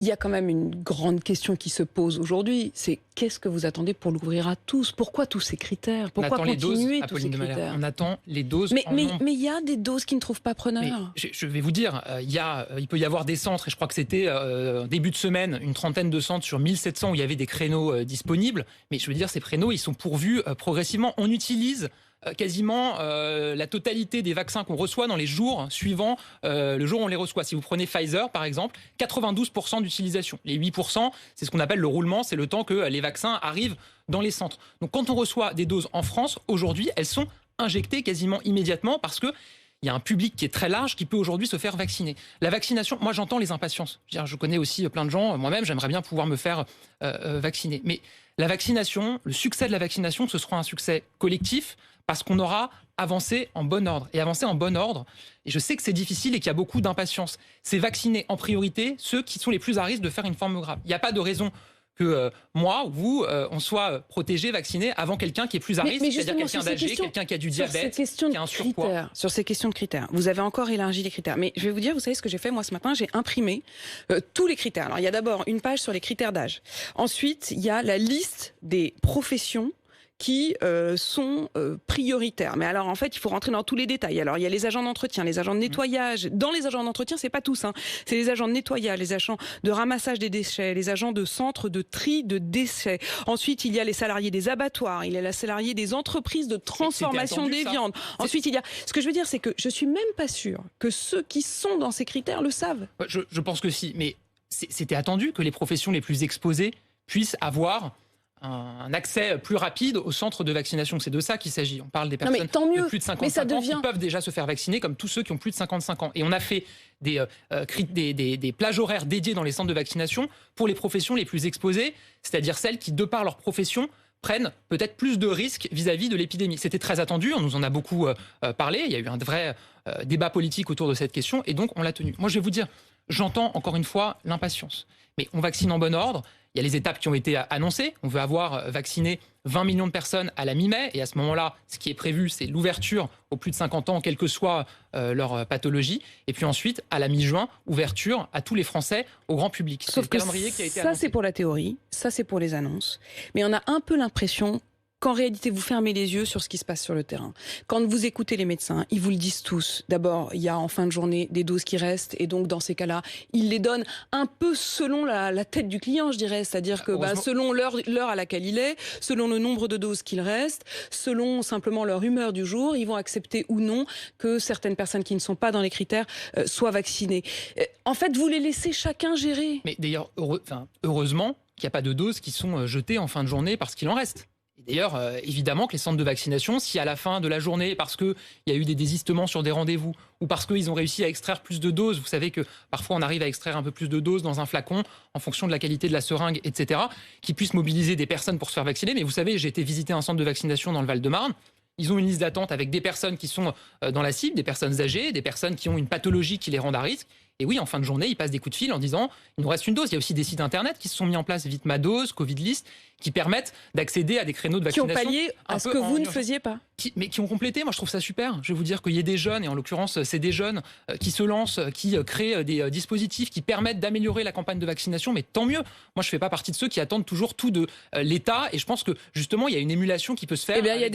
Il y a quand même une grande question qui se pose aujourd'hui, c'est qu'est-ce que vous attendez pour l'ouvrir à tous? Pourquoi tous ces critères? Pourquoi continuer tous ces critères? On attend les doses Mais en nombre. il y a des doses qui ne trouvent pas Mais preneur. je vais vous dire, il peut y avoir des centres, et je crois que c'était début de semaine, une trentaine de centres sur 1700 où il y avait des créneaux disponibles. Mais je veux dire, ces créneaux, ils sont pourvus progressivement. On utilise quasiment la totalité des vaccins qu'on reçoit dans les jours suivant le jour où on les reçoit. Si vous prenez Pfizer, par exemple, 92% d'utilisation. Les 8%, c'est ce qu'on appelle le roulement, c'est le temps que les vaccins arrivent dans les centres. Donc quand on reçoit des doses en France, aujourd'hui, elles sont injectées quasiment immédiatement parce que il y a un public qui est très large qui peut aujourd'hui se faire vacciner. La vaccination, moi j'entends les impatiences. Je connais aussi plein de gens, moi-même j'aimerais bien pouvoir me faire vacciner. Mais la vaccination, le succès de la vaccination, ce sera un succès collectif parce qu'on aura avancé en bon ordre. Et avancer en bon ordre, et je sais que c'est difficile et qu'il y a beaucoup d'impatience, c'est vacciner en priorité ceux qui sont les plus à risque de faire une forme grave. Il n'y a pas de raison que moi ou vous, on soit protégé, vacciné avant quelqu'un qui est plus à risque, c'est-à-dire quelqu'un d'âgé, quelqu'un qui a du diabète, qui a un surpoids. Sur ces questions de critères, vous avez encore élargi les critères. Mais je vais vous dire, vous savez ce que j'ai fait moi ce matin? J'ai imprimé tous les critères. Alors il y a d'abord une page sur les critères d'âge. Ensuite, il y a la liste des professions qui sont prioritaires. Mais alors, en fait, il faut rentrer dans tous les détails. Alors, il y a les agents d'entretien, les agents de nettoyage. Dans les agents d'entretien, c'est pas tous. C'est les agents de nettoyage, les agents de ramassage des déchets, les agents de centre de tri de déchets. Ensuite, il y a les salariés des abattoirs, il y a les salariés des entreprises de transformation des viandes. Ensuite, il y a... Ce que je veux dire, c'est que je suis même pas sûre que ceux qui sont dans ces critères le savent. Je pense que si, mais c'était attendu que les professions les plus exposées puissent avoir un accès plus rapide au centre de vaccination. C'est de ça qu'il s'agit. On parle des personnes de plus de 55 ans qui peuvent déjà se faire vacciner, comme tous ceux qui ont plus de 55 ans. Et on a fait des plages horaires dédiées dans les centres de vaccination pour les professions les plus exposées, c'est-à-dire celles qui, de par leur profession, prennent peut-être plus de risques vis-à-vis de l'épidémie. C'était très attendu, on nous en a beaucoup parlé, il y a eu un vrai débat politique autour de cette question, et donc on l'a tenu. Moi, je vais vous dire, j'entends encore une fois l'impatience, mais on vaccine en bon ordre. Il y a les étapes qui ont été annoncées. On veut avoir vacciné 20 millions de personnes à la mi-mai. Et à ce moment-là, ce qui est prévu, c'est l'ouverture aux plus de 50 ans, quelle que soit leur pathologie. Et puis ensuite, à la mi-juin, ouverture à tous les Français, au grand public. Sauf que calendrier qui a été annoncé. Ça, c'est pour la théorie. Ça, c'est pour les annonces. Mais on a un peu l'impression qu'en réalité, vous fermez les yeux sur ce qui se passe sur le terrain. Quand vous écoutez les médecins, ils vous le disent tous. D'abord, il y a en fin de journée des doses qui restent, et donc dans ces cas-là, ils les donnent un peu selon la tête du client, je dirais. C'est-à-dire que selon l'heure à laquelle il est, selon le nombre de doses qu'il reste, selon simplement leur humeur du jour, ils vont accepter ou non que certaines personnes qui ne sont pas dans les critères soient vaccinées. En fait, vous les laissez chacun gérer. Mais d'ailleurs, heureusement qu'il n'y a pas de doses qui sont jetées en fin de journée parce qu'il en reste. D'ailleurs, évidemment que les centres de vaccination, si à la fin de la journée, parce qu'il y a eu des désistements sur des rendez-vous, ou parce qu'ils ont réussi à extraire plus de doses, vous savez que parfois on arrive à extraire un peu plus de doses dans un flacon, en fonction de la qualité de la seringue, etc., qui puissent mobiliser des personnes pour se faire vacciner. Mais vous savez, j'ai été visiter un centre de vaccination dans le Val-de-Marne. Ils ont une liste d'attente avec des personnes qui sont dans la cible, des personnes âgées, des personnes qui ont une pathologie qui les rend à risque. Et oui, en fin de journée, ils passent des coups de fil en disant « il nous reste une dose ». Il y a aussi des sites internet qui se sont mis en place, Vite ma dose, Covid List, qui permettent d'accéder à des créneaux de vaccination. Qui ont pallié à ce que vous ne faisiez pas. Mais qui ont complété. Moi, je trouve ça super. Je vais vous dire qu'il y ait des jeunes, et en l'occurrence, c'est des jeunes qui se lancent, qui créent des dispositifs qui permettent d'améliorer la campagne de vaccination. Mais tant mieux. Moi, je ne fais pas partie de ceux qui attendent toujours tout de l'État. Et je pense que, justement, il y a une émulation qui peut se faire.